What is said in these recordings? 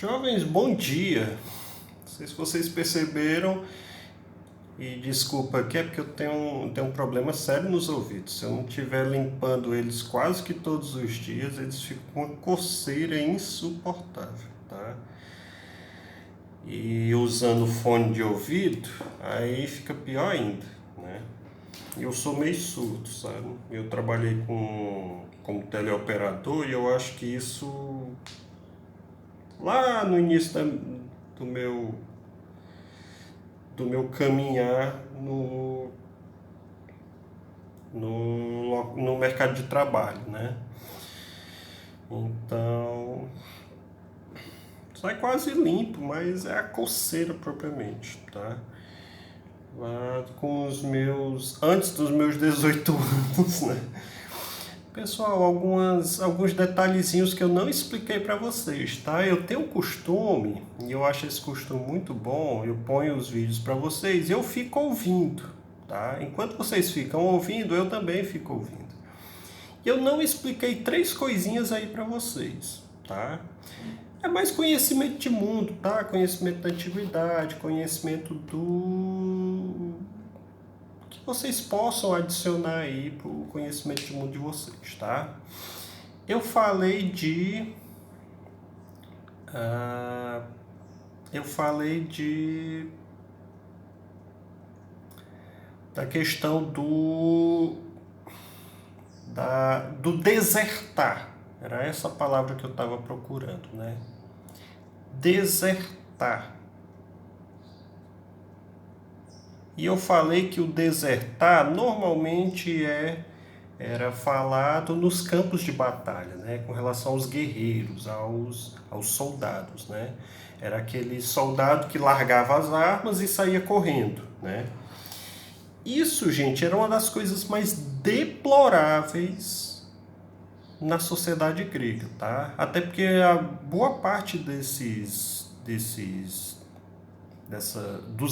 Jovens, bom dia. Não sei se vocês perceberam, e desculpa aqui, é porque eu tenho um problema sério nos ouvidos. Se eu não estiver limpando eles quase que todos os dias, eles ficam com uma coceira insuportável, tá? E usando fone de ouvido, aí fica pior ainda, né? Eu sou meio surdo, sabe? Eu trabalhei como teleoperador e eu acho que isso, lá no início do meu do meu caminhar no mercado de trabalho, né? Então, sai quase limpo, mas é a coceira propriamente, tá? Lá com antes dos meus 18 anos, né? Pessoal, alguns detalhezinhos que eu não expliquei para vocês, tá? Eu tenho um costume, e eu acho esse costume muito bom, eu ponho os vídeos para vocês e eu fico ouvindo, tá? Enquanto vocês ficam ouvindo, eu também fico ouvindo. E eu não expliquei três coisinhas aí para vocês, tá? É mais conhecimento de mundo, tá? Conhecimento da antiguidade, conhecimento do que vocês possam adicionar aí para o conhecimento de mundo de vocês, tá? Eu falei de... ah, eu falei de... da questão do desertar. Era essa a palavra que eu estava procurando, né? Desertar. E eu falei que o desertar normalmente era falado nos campos de batalha, né? Com relação aos guerreiros, aos soldados, né? Era aquele soldado que largava as armas e saía correndo, né? Isso, gente, era uma das coisas mais deploráveis na sociedade grega, tá? Até porque a boa parte dos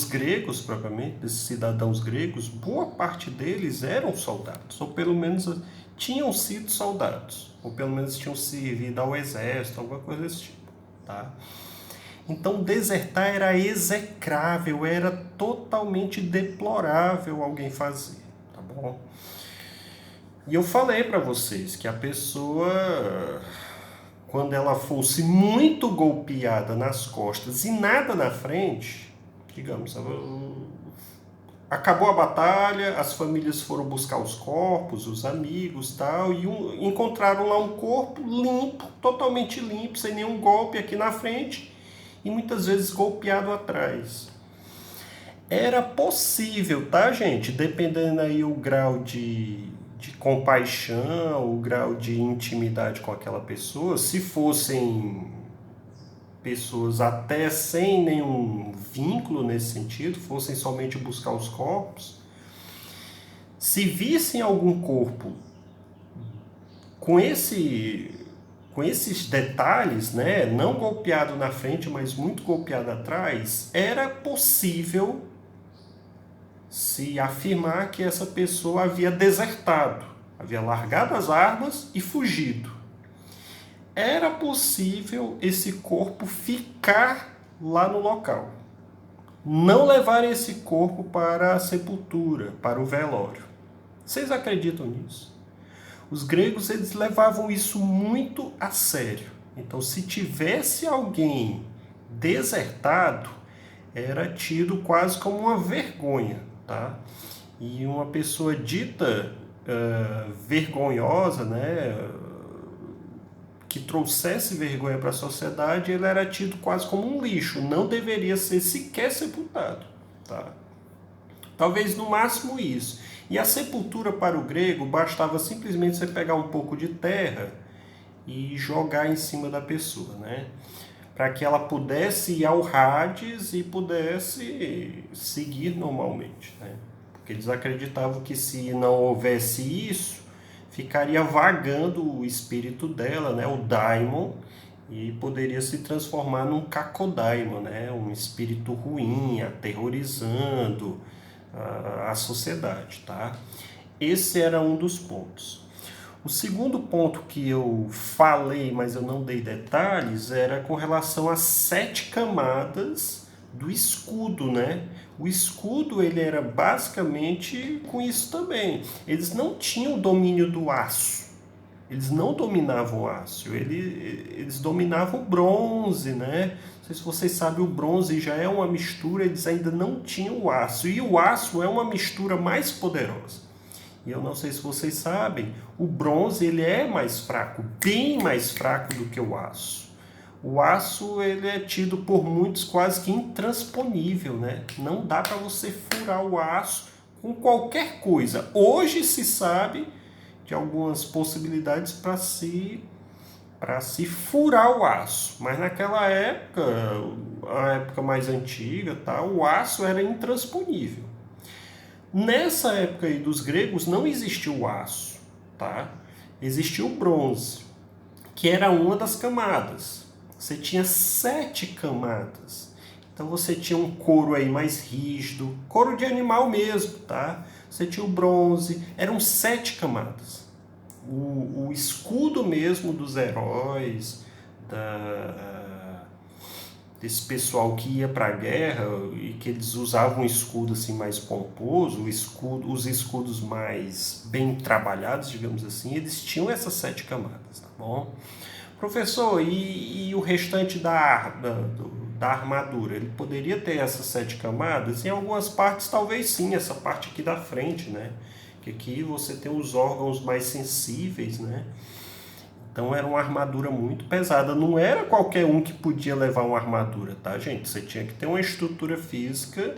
gregos propriamente, desses cidadãos gregos, boa parte deles eram soldados, ou pelo menos tinham sido soldados, ou pelo menos tinham servido ao exército, alguma coisa desse tipo, tá? Então desertar era execrável, era totalmente deplorável alguém fazer, tá bom? E eu falei para vocês que a pessoa, quando ela fosse muito golpeada nas costas e nada na frente, digamos, acabou a batalha, as famílias foram buscar os corpos, os amigos tal, e encontraram lá um corpo limpo, totalmente limpo, sem nenhum golpe aqui na frente e muitas vezes golpeado atrás. Era possível, tá, gente? Dependendo aí o grau de compaixão, o grau de intimidade com aquela pessoa, se fossem pessoas até sem nenhum vínculo nesse sentido, fossem somente buscar os corpos, se vissem algum corpo com esses detalhes, né, não golpeado na frente, mas muito golpeado atrás, era possível se afirmar que essa pessoa havia desertado, havia largado as armas e fugido. Era possível esse corpo ficar lá no local. Não levar esse corpo para a sepultura, para o velório. Vocês acreditam nisso? Os gregos, eles levavam isso muito a sério. Então, se tivesse alguém desertado, era tido quase como uma vergonha, tá? E uma pessoa dita vergonhosa, né, que trouxesse vergonha para a sociedade, ele era tido quase como um lixo, não deveria ser sequer sepultado, tá? Talvez no máximo isso. E a sepultura para o grego bastava simplesmente você pegar um pouco de terra e jogar em cima da pessoa, né? Para que ela pudesse ir ao Hades e pudesse seguir normalmente, né? Porque eles acreditavam que se não houvesse isso, ficaria vagando o espírito dela, né, o daimon, e poderia se transformar num kakodaimon, né, um espírito ruim, aterrorizando a sociedade, tá? Esse era um dos pontos. O segundo ponto que eu falei, mas eu não dei detalhes, era com relação às 7 camadas do escudo, né? O escudo, ele era basicamente com isso também. Eles não tinham domínio do aço. Eles não dominavam o aço, eles dominavam o bronze, né? Não sei se vocês sabem, o bronze já é uma mistura, eles ainda não tinham o aço. E o aço é uma mistura mais poderosa. E eu não sei se vocês sabem, o bronze ele é mais fraco, bem mais fraco do que o aço. O aço ele é tido por muitos quase que intransponível, né? Não dá para você furar o aço com qualquer coisa. Hoje se sabe de algumas possibilidades para se furar o aço, mas naquela época, a época mais antiga, tá, o aço era intransponível. Nessa época aí dos gregos não existiu o aço, tá? Existiu o bronze, que era uma das camadas. Você tinha 7 camadas. Então você tinha um couro aí mais rígido, couro de animal mesmo, tá? Você tinha o bronze, eram 7 camadas. O escudo mesmo dos heróis, desse pessoal que ia para a guerra e que eles usavam um escudo assim mais pomposo, os escudos mais bem trabalhados, digamos assim, eles tinham essas 7 camadas, tá bom? Professor, e o restante da armadura? Ele poderia ter essas 7 camadas? Em algumas partes, talvez sim, essa parte aqui da frente, né? Que aqui você tem os órgãos mais sensíveis, né? Então era uma armadura muito pesada. Não era qualquer um que podia levar uma armadura, tá, gente? Você tinha que ter uma estrutura física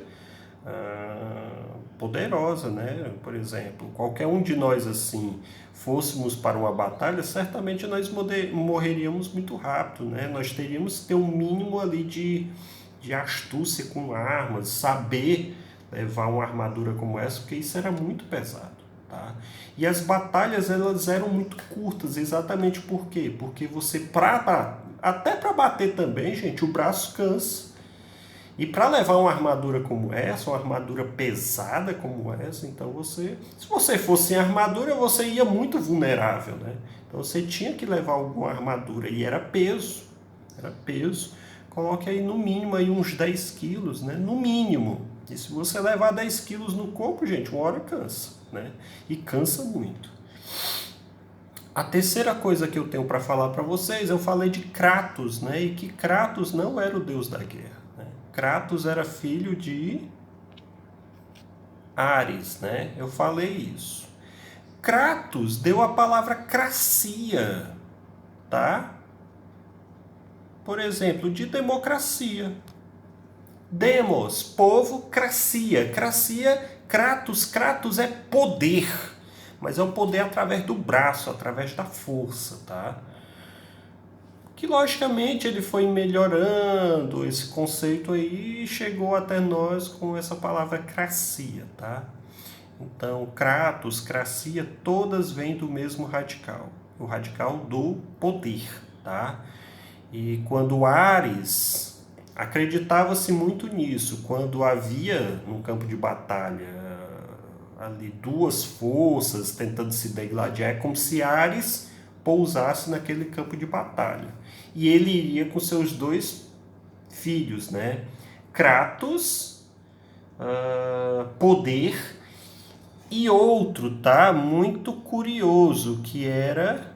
poderosa, né? Por exemplo, qualquer um de nós assim fôssemos para uma batalha, certamente nós morreríamos muito rápido, né? Nós teríamos que ter um mínimo ali de astúcia com armas, saber levar uma armadura como essa, porque isso era muito pesado, tá? E as batalhas elas eram muito curtas, exatamente por quê? Porque você até para bater também, gente, o braço cansa. E para levar uma armadura como essa, uma armadura pesada como essa, então se você fosse sem armadura, você ia muito vulnerável, né? Então você tinha que levar alguma armadura e era peso. Coloque aí no mínimo aí uns 10 quilos, né? No mínimo. E se você levar 10 quilos no corpo, gente, uma hora cansa, né? E cansa muito. A terceira coisa que eu tenho para falar para vocês, eu falei de Kratos, né? E que Kratos não era o deus da guerra. Kratos era filho de Ares, né? Eu falei isso. Kratos deu a palavra cracia, tá? Por exemplo, de democracia. Demos, povo, cracia. Kratos é poder. Mas é um poder através do braço, através da força, tá? Que logicamente ele foi melhorando esse conceito aí e chegou até nós com essa palavra cracia, tá? Então, Kratos, cracia, todas vêm do mesmo radical, o radical do poder, tá? E quando Ares, acreditava-se muito nisso, quando havia no campo de batalha ali 2 forças tentando se degladiar, é como se Ares pousasse naquele campo de batalha. E ele iria com seus 2 filhos, né? Kratos, poder, e outro, tá? Muito curioso, que era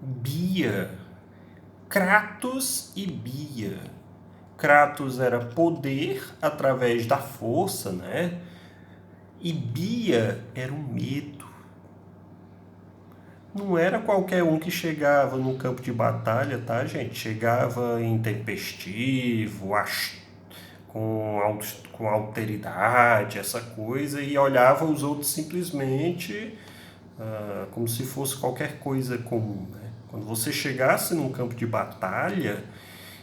Bia. Kratos e Bia. Kratos era poder através da força, né? E Bia era o medo. Não era qualquer um que chegava no campo de batalha, tá, gente? Chegava intempestivo, com alteridade, essa coisa, e olhava os outros simplesmente como se fosse qualquer coisa comum, né? Quando você chegasse num campo de batalha,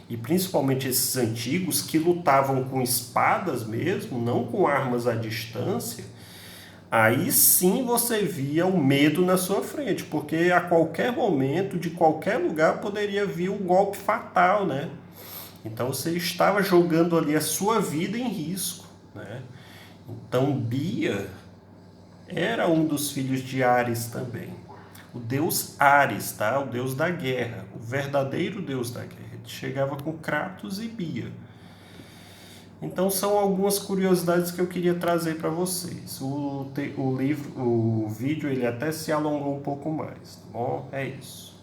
e principalmente esses antigos que lutavam com espadas mesmo, não com armas à distância, aí sim você via o medo na sua frente, porque a qualquer momento, de qualquer lugar, poderia vir um golpe fatal, né? Então você estava jogando ali a sua vida em risco, né? Então Bia era um dos filhos de Ares também. O deus Ares, tá? O deus da guerra, o verdadeiro deus da guerra. Ele chegava com Kratos e Bia. Então são algumas curiosidades que eu queria trazer para vocês. O vídeo ele até se alongou um pouco mais, tá bom? É isso.